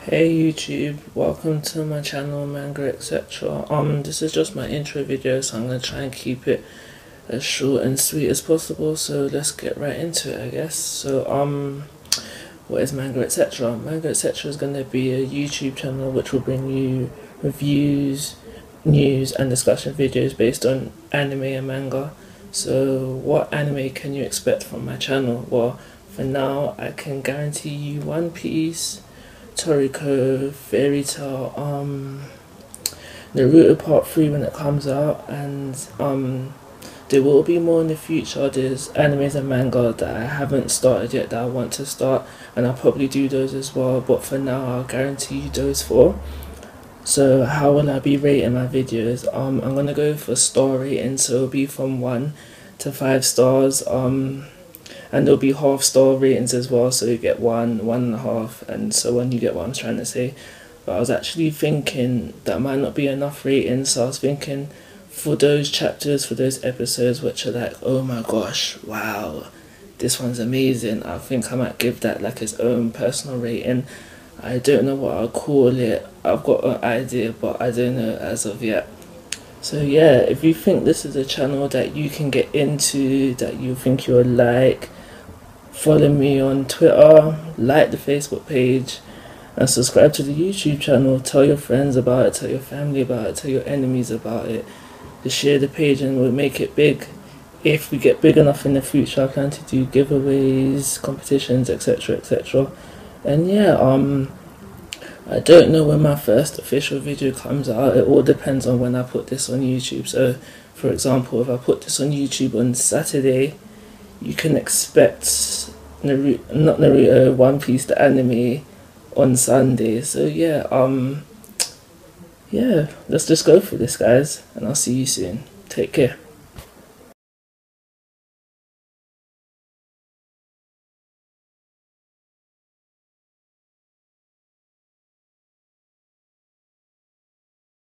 Hey YouTube, welcome to my channel Manga etc. This is just my intro video, so I'm gonna try and keep it as short and sweet as possible. So let's get right into it, I guess. So what is Manga etc? Manga etc is gonna be a YouTube channel which will bring you reviews, news and discussion videos based on anime and manga. So what anime can you expect from my channel? Well, for now I can guarantee you One Piece, Toriko, Fairy Tail, Naruto Part 3 when it comes out, and there will be more in the future. There's animes and manga that I haven't started yet that I want to start, and I'll probably do those as well, but for now I'll guarantee you those four. So how will I be rating my videos? I'm gonna go for star rating, so it'll be from 1 to 5 stars, and there'll be half star ratings as well, so you get 1, 1.5, and so on. You get what I'm trying to say. But I was actually thinking that might not be enough ratings, so I was thinking for those chapters, for those episodes which are like, oh my gosh, wow, this one's amazing, I think I might give that like its own personal rating. I don't know what I'll call it. I've got an idea, but I don't know as of yet. So yeah, if you think this is a channel that you can get into, that you think you'll like, follow me on Twitter, like the Facebook page, and subscribe to the YouTube channel. Tell your friends about it, tell your family about it, tell your enemies about it. Just share the page and we'll make it big. If we get big enough in the future, I plan to do giveaways, competitions, etc, etc. And yeah, I don't know when my first official video comes out. It all depends on when I put this on YouTube. So for example, if I put this on YouTube on Saturday, you can expect One Piece the anime on Sunday. So yeah, yeah, let's just go for this, guys, and I'll see you soon. Take care.